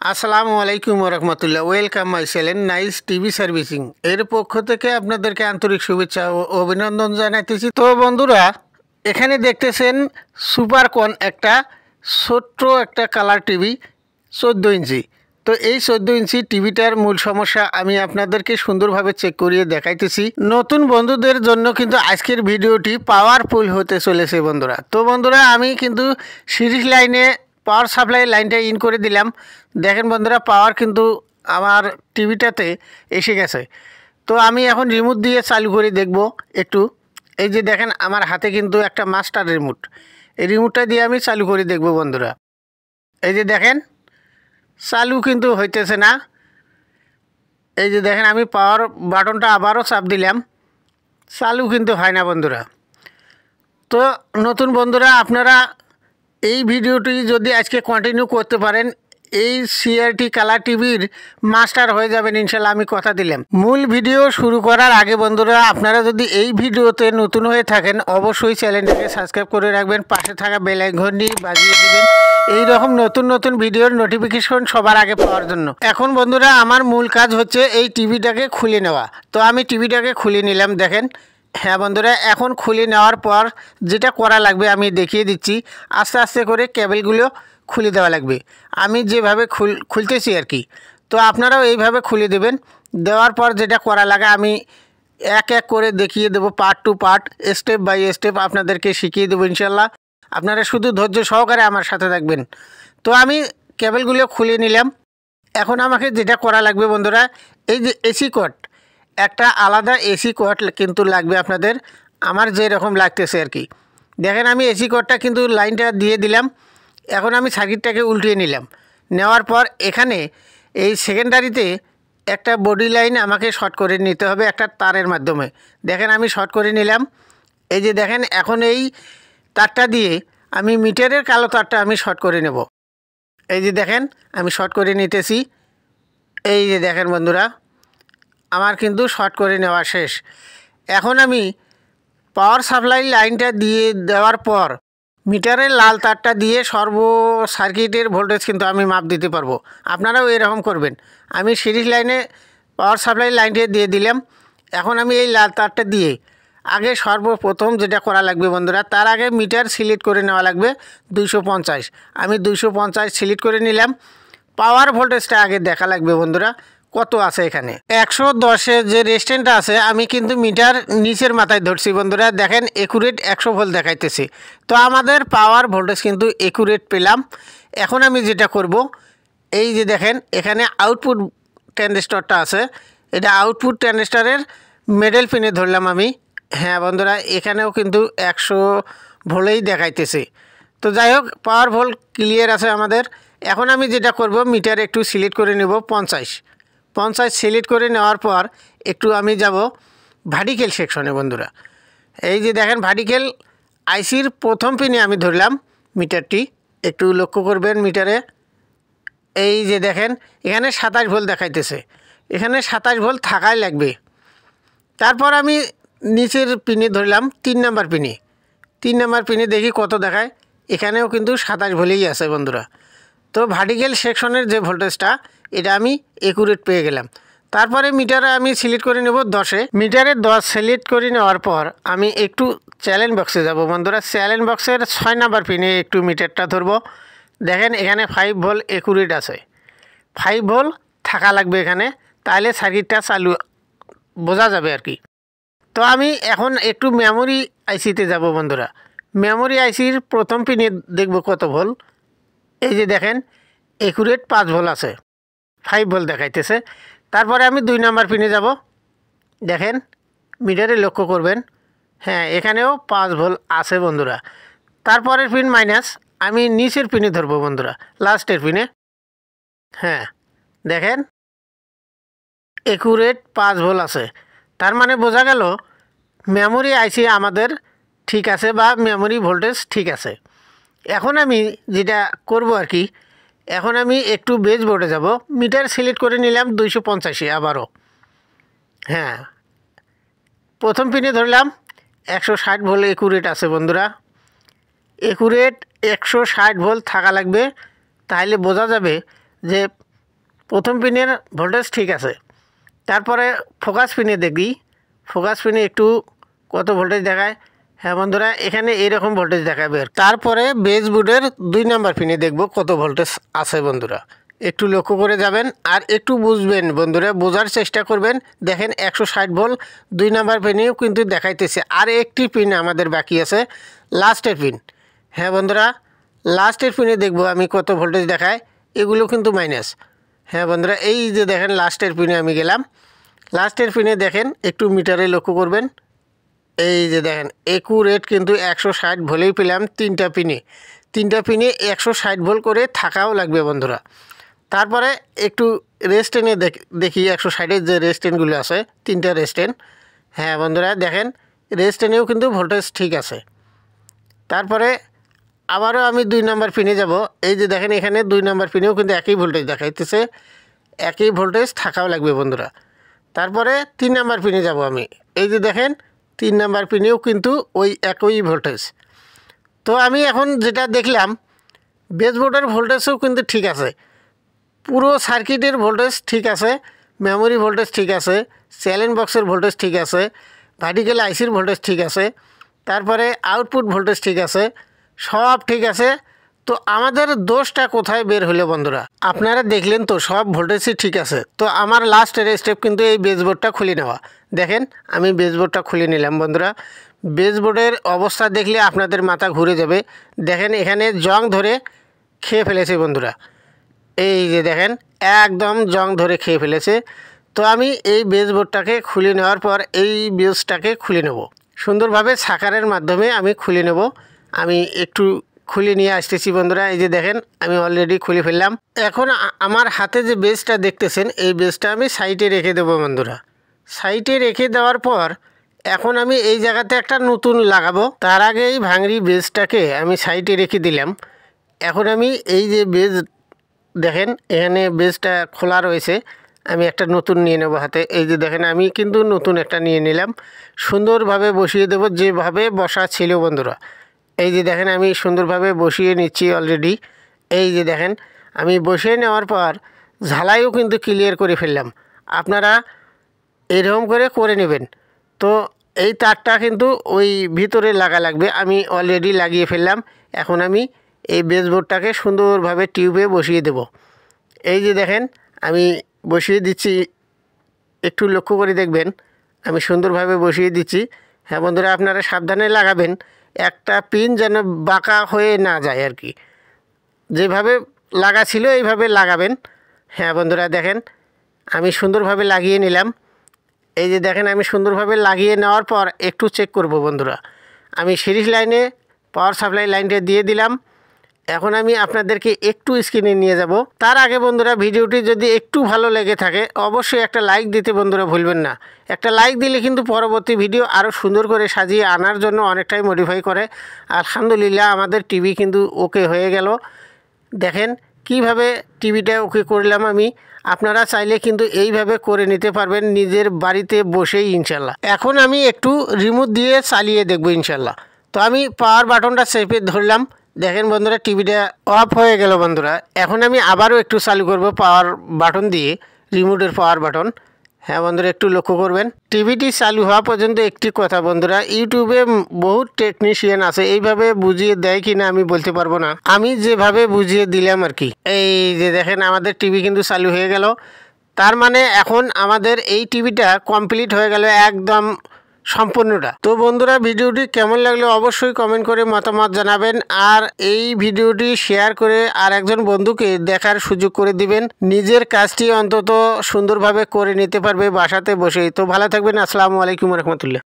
আসসালামু আলাইকুম রহমতুল্লাহ। Welcome my channel nice TV servicing এর পক্ষ থেকে আপনাদেরকে আন্তরিক শুভেচ্ছা ও অভিনন্দন জানাইতেছি। তো বন্ধুরা, এখানে দেখতেছেন সুপারকন একটা ছোট্ট একটা কালার টিভি 14 ইঞ্চি। তো এই 14 ইঞ্চি টিভিটার মূল সমস্যা আমি আপনাদেরকে সুন্দরভাবে চেক করিয়ে দেখাইতেছি। নতুন বন্ধুদের জন্য কিন্তু আজকের ভিডিওটি পাওয়ারফুল হতে চলেছে বন্ধুরা। তো বন্ধুরা, আমি কিন্তু সিরিজ লাইনে পাওয়ার সাপ্লাই লাইনটা ইন করে দিলাম। দেখেন বন্ধুরা, পাওয়ার কিন্তু আমার টিভিটাতে এসে গেছে। তো আমি এখন রিমোট দিয়ে চালু করে দেখব একটু। এই যে দেখেন, আমার হাতে কিন্তু একটা মাস্টার রিমোট। এই রিমোটটা দিয়ে আমি চালু করে দেখব বন্ধুরা। এই যে দেখেন, চালু কিন্তু হইতেছে না। এই যে দেখেন, আমি পাওয়ার বাটনটা আবারও চাপ দিলাম, চালু কিন্তু হয় না বন্ধুরা। তো নতুন বন্ধুরা, আপনারা এই ভিডিওটি যদি আজকে কন্টিনিউ করতে পারেন, এই সিআরটি কালার টিভির মাস্টার হয়ে যাবেন ইনশাল্লাহ, আমি কথা দিলাম। মূল ভিডিও শুরু করার আগে বন্ধুরা, আপনারা যদি এই ভিডিওতে নতুন হয়ে থাকেন অবশ্যই চ্যানেলটাকে সাবস্ক্রাইব করে রাখবেন, পাশে থাকা বেল আইকনটি বাজিয়ে দিবেন এই রকম নতুন নতুন ভিডিওর নোটিফিকেশন সবার আগে পাওয়ার জন্য। এখন বন্ধুরা, আমার মূল কাজ হচ্ছে এই টিভিটাকে খুলে নেওয়া। তো আমি টিভিটাকে খুলে নিলাম। দেখেন, হ্যাঁ বন্ধুরা, এখন খুলে নেওয়ার পর যেটা করা লাগবে আমি দেখিয়ে দিচ্ছি। আস্তে আস্তে করে কেবলগুলো খুলে দেওয়া লাগবে, আমি যেভাবে খুলতেছি আর কি। তো আপনারাও এইভাবে খুলে দেবেন। দেওয়ার পর যেটা করা লাগে আমি এক এক করে দেখিয়ে দেবো, part to part, step by step আপনাদেরকে শিখিয়ে দেবো ইনশাল্লাহ। আপনারা শুধু ধৈর্য সহকারে আমার সাথে থাকবেন। তো আমি কেবলগুলো খুলে নিলাম। এখন আমাকে যেটা করা লাগবে বন্ধুরা, এই যে এসি কর্ড, একটা আলাদা এসি কর্ড কিন্তু লাগবে আপনাদের, আমার যেরকম লাগতেছে আর কি। দেখেন, আমি এসি কর্ডটা কিন্তু লাইনটা দিয়ে দিলাম। এখন আমি সার্কিটটাকে উল্টিয়ে নিলাম। নেওয়ার পর এখানে এই সেকেন্ডারিতে একটা বডি লাইন আমাকে শর্ট করে নিতে হবে একটা তারের মাধ্যমে। দেখেন, আমি শর্ট করে নিলাম। এই যে দেখেন, এখন এই তারটা দিয়ে আমি মিটারের কালো তারটা আমি শর্ট করে নেব। এই যে দেখেন, আমি শর্ট করে নিতেছি। এই যে দেখেন বন্ধুরা, আমার কিন্তু শর্ট করে নেওয়া শেষ। এখন আমি পাওয়ার সাপ্লাই লাইনটা দিয়ে দেওয়ার পর মিটারের লাল তারটা দিয়ে সর্ব সার্কিটের ভোল্টেজ কিন্তু আমি মাপ দিতে পারবো। আপনারাও এরকম করবেন। আমি সিরিজ লাইনে পাওয়ার সাপ্লাই লাইনটা দিয়ে দিলাম। এখন আমি এই লাল তারটা দিয়ে আগে সর্বপ্রথম যেটা করা লাগবে বন্ধুরা, তার আগে মিটার সিলেক্ট করে নেওয়া লাগবে 250। আমি 250 সিলেক্ট করে নিলাম। পাওয়ার ভোল্টেজটা আগে দেখা লাগবে বন্ধুরা, কত আছে এখানে। 110-এর যে রেজিস্ট্যান্সটা আছে আমি কিন্তু মিটার নিচের মাথায় ধরছি বন্ধুরা। দেখেন, একুরেট 100 ভোল্ট দেখাইতেছি। তো আমাদের পাওয়ার ভোল্টেজ কিন্তু একুরেট পেলাম। এখন আমি যেটা করব, এই যে দেখেন এখানে আউটপুট ট্রানজিস্টরটা আছে, এটা আউটপুট ট্রানজিস্টরের মিডল পিনে ধরলাম আমি। হ্যাঁ বন্ধুরা, এখানেও কিন্তু 100 ভোল্টেই দেখাইতেছে। তো যাই হোক, পাওয়ার ভোল্ট ক্লিয়ার আছে আমাদের। এখন আমি যেটা করব, মিটার একটু সিলেক্ট করে নেব 50 সিলেক্ট করে নেওয়ার পর একটু আমি যাব ভার্টিক্যাল সেকশনে বন্ধুরা। এই যে দেখেন, ভার্টিক্যাল আইসির প্রথম পিনে আমি ধরলাম মিটারটি, একটু লক্ষ্য করবেন মিটারে। এই যে দেখেন, এখানে 27 ভোল্ট দেখাইতেছে, এখানে 27 ভোল্ট থাকাই লাগবে। তারপর আমি নিচের পিনে ধরলাম 3 নাম্বার পিনে। 3 নাম্বার পিনে দেখি কত দেখায়, এখানেও কিন্তু 27 ভোল্টই আছে বন্ধুরা। তো ভার্টিক্যাল সেকশনের যে ভোল্টেজটা, এটা আমি একুরেট পেয়ে গেলাম। তারপরে মিটারে আমি সিলেক্ট করে নেব 10-এ। মিটারে 10 সিলেক্ট করে নেওয়ার পর আমি একটু চ্যালেঞ্জ বক্সে যাব বন্ধুরা। চ্যালেঞ্জ বক্সের 6 নাম্বার পিনে একটু মিটারটা ধরবো। দেখেন, এখানে 5 ভোল্ট একুরেট আছে, 5 ভোল্ট থাকা লাগবে এখানে, তাহলে সার্কিটটা চালু বোঝা যাবে আর কি। তো আমি এখন একটু মেমোরি আইসিতে যাব বন্ধুরা। মেমোরি আইসির প্রথম পিনে দেখব কত ভোল্ট। এই যে দেখেন, একুরেট 5 ভোল্ট আছে, 5 ভোল্ট দেখাইতেছে। তারপরে আমি 2 নাম্বার পিনে যাব। দেখেন, মিটারে লক্ষ্য করবেন, হ্যাঁ এখানেও 5 ভোল্ট আছে বন্ধুরা। তারপরের পিন মাইনাস, আমি নিচের পিনে ধরবো বন্ধুরা, লাস্টের পিনে। হ্যাঁ দেখেন, একুরেট 5 ভোল্ট আছে। তার মানে বোঝা গেল মেমোরি আইসি আমাদের ঠিক আছে, বা মেমোরি ভোল্টেজ ঠিক আছে। এখন আমি যেটা করব আর কি, এখন আমি একটু বেস বোর্ডে যাব। মিটার সিলেক্ট করে নিলাম 285 আবারও। হ্যাঁ, প্রথম পিনে ধরলাম 160 ভোল্ট একুরেট আছে বন্ধুরা। একুরেট 160 ভোল্ট থাকা লাগবে, তাহলে বোঝা যাবে যে প্রথম পিনের ভোল্টেজ ঠিক আছে। তারপরে ফোকাস পিনে দেখি, ফোকাস পিনে একটু কত ভোল্টেজ দেখায়। হ্যাঁ বন্ধুরা, এখানে এইরকম ভোল্টেজ দেখাবে। তারপরে বেসবোর্ডের 2 নাম্বার পিনে দেখব কত ভোল্টেজ আছে বন্ধুরা। একটু লক্ষ্য করে যাবেন আর একটু বুঝবেন বন্ধুরা, বোঝার চেষ্টা করবেন। দেখেন 160 ভোল্ট 2 নাম্বার পিনেও কিন্তু দেখাইতেছে। আর একটি পিন আমাদের বাকি আছে, লাস্টের পিন। হ্যাঁ বন্ধুরা, লাস্টের পিনে দেখব আমি কত ভোল্টেজ দেখায়। এগুলো কিন্তু মাইনাস। হ্যাঁ বন্ধুরা, এই যে দেখেন লাস্টের পিনে আমি গেলাম। লাস্টের পিনে দেখেন একটু মিটারে লক্ষ্য করবেন। এই যে দেখেন একুরেট কিন্তু 160 ভোল্টই পেলাম। 3টা পিনে 160 ভোল্ট করে থাকাও লাগবে বন্ধুরা। তারপরে একটু রেস্টেনে দেখি 160-এর যে রেস্টেনগুলো আছে, 3টা রেস্টেন। হ্যাঁ বন্ধুরা, দেখেন রেস্টেনেও কিন্তু ভোল্টেজ ঠিক আছে। তারপরে আবারও আমি 2 নাম্বার পিনে যাব। এই যে দেখেন এখানে 2 নাম্বার পিনেও কিন্তু একই ভোল্টেজ দেখাইতেছে, একই ভোল্টেজ থাকাও লাগবে বন্ধুরা। তারপরে 3 নাম্বার পিনে যাব আমি। এই যে দেখেন 3 নাম্বার পিনেও কিন্তু ওই একই ভোল্টেজ। তো আমি এখন যেটা দেখলাম, বেসবোর্ডের ভোল্টেজও কিন্তু ঠিক আছে, পুরো সার্কিটের ভোল্টেজ ঠিক আছে, মেমোরি ভোল্টেজ ঠিক আছে, চ্যালেঞ্জ বক্সের ভোল্টেজ ঠিক আছে, ভার্টিক্যাল আইসির ভোল্টেজ ঠিক আছে, তারপরে আউটপুট ভোল্টেজ ঠিক আছে, সব ঠিক আছে। তো আমাদের দোষটা কোথায় বের হলো বন্ধুরা? আপনারা দেখলেন তো সব ভোল্টেজই ঠিক আছে। তো আমার লাস্টের স্টেপ কিন্তু এই বেসবোর্ডটা খুলে নেওয়া। দেখেন আমি বেসবোর্ডটা খুলে নিলাম বন্ধুরা। বেসবোর্ডের অবস্থা দেখলে আপনাদের মাথা ঘুরে যাবে। দেখেন এখানে জং ধরে খেয়ে ফেলেছে বন্ধুরা। এই যে দেখেন একদম জং ধরে খেয়ে ফেলেছে। তো আমি এই বেসবোর্ডটাকে খুলে নেওয়ার পর এই বেসটাকে খুলে নেব সুন্দরভাবে, সাকারের মাধ্যমে আমি খুলে নেব। আমি একটু খুলে নিয়ে আসতেছি বন্ধুরা। এই যে দেখেন আমি অলরেডি খুলে ফেললাম। এখন আমার হাতে যে বেসটা দেখতেছেন, এই বেসটা আমি সাইডে রেখে দেবো বন্ধুরা। সাইডে রেখে দেওয়ার পর এখন আমি এই জায়গাতে একটা নতুন লাগাবো। তার আগে এই ভাঙড়ি বেসটাকে আমি সাইডে রেখে দিলাম। এখন আমি এই যে বেস দেখেন এখানে বেসটা খোলা রয়েছে, আমি একটা নতুন নিয়ে নেব হাতে। এই যে দেখেন আমি কিন্তু নতুন একটা নিয়ে নিলাম, সুন্দরভাবে বসিয়ে দেব যেভাবে বসা ছিল বন্ধুরা। এই যে দেখেন আমি সুন্দরভাবে বসিয়ে নিচ্ছি অলরেডি। এই যে দেখেন আমি বসিয়ে নেওয়ার পর ঝালাইও কিন্তু ক্লিয়ার করে ফেললাম। আপনারা এরকম করে নেবেন। তো এই তারটা কিন্তু ওই ভিতরে লাগবে, আমি অলরেডি লাগিয়ে ফেললাম। এখন আমি এই বেসবোর্ডটাকে সুন্দরভাবে টিউবে বসিয়ে দেব। এই যে দেখেন আমি বসিয়ে দিচ্ছি, একটু লক্ষ্য করে দেখবেন আমি সুন্দরভাবে বসিয়ে দিচ্ছি। হ্যাঁ বন্ধুরা, আপনারা সাবধানে লাগাবেন, একটা পিন যেন বাঁকা হয়ে না যায় আর কি। যেভাবে লাগা ছিল এইভাবে লাগাবেন। হ্যাঁ বন্ধুরা, দেখেন আমি সুন্দরভাবে লাগিয়ে নিলাম। এই যে দেখেন আমি সুন্দরভাবে লাগিয়ে নেওয়ার পর একটু চেক করব বন্ধুরা। আমি সিরিজ লাইনে পাওয়ার সাপ্লাই লাইনটা দিয়ে দিলাম। এখন আমি আপনাদেরকে একটু স্ক্রিনে নিয়ে যাব। তার আগে বন্ধুরা, ভিডিওটি যদি একটু ভালো লেগে থাকে অবশ্যই একটা লাইক দিতে বন্ধুরা ভুলবেন না। একটা লাইক দিলে কিন্তু পরবর্তী ভিডিও আরও সুন্দর করে সাজিয়ে আনার জন্য অনেকটাই মডিফাই করে। আলহামদুলিল্লাহ আমাদের টিভি কিন্তু ওকে হয়ে গেল। দেখেন কিভাবে টিভিটা ওকে করলাম আমি। আপনারা চাইলে কিন্তু এইভাবে করে নিতে পারবেন নিজের বাড়িতে বসেই ইনশাল্লাহ। এখন আমি একটু রিমোট দিয়ে চালিয়ে দেখব ইনশাল্লাহ। তো আমি পাওয়ার বাটনটা চেপে ধরলাম। দেখেন বন্ধুরা টিভিটা অফ হয়ে গেল বন্ধুরা। এখন আমি আবারও একটু চালু করব পাওয়ার বাটন দিয়ে, রিমোটের পাওয়ার বাটন। হ্যাঁ বন্ধুরা, একটু লক্ষ্য করবেন। টিভিটি চালু হওয়া পর্যন্ত একটি কথা বন্ধুরা, ইউটিউবে বহুত টেকনিশিয়ান আছে, এইভাবে বুঝিয়ে দেয় কি না আমি বলতে পারবো না, আমি যেভাবে বুঝিয়ে দিলাম আর কি। এই যে দেখেন আমাদের টিভি কিন্তু চালু হয়ে গেল। তার মানে এখন আমাদের এই টিভিটা কমপ্লিট হয়ে গেল একদম সম্পূর্ণটা। তো বন্ধুরা, ভিডিওটি কেমন লাগলো অবশ্যই কমেন্ট করে মতামত জানাবেন। আর এই ভিডিওটি শেয়ার করে আর একজন বন্ধুকে দেখার সুযোগ করে দিবেন। নিজের কাজটি অন্তত সুন্দরভাবে করে নিতে পারবে বাসাতে বসেই। তো ভালো থাকবেন। আসসালামু আলাইকুম রহমতুল্লাহ।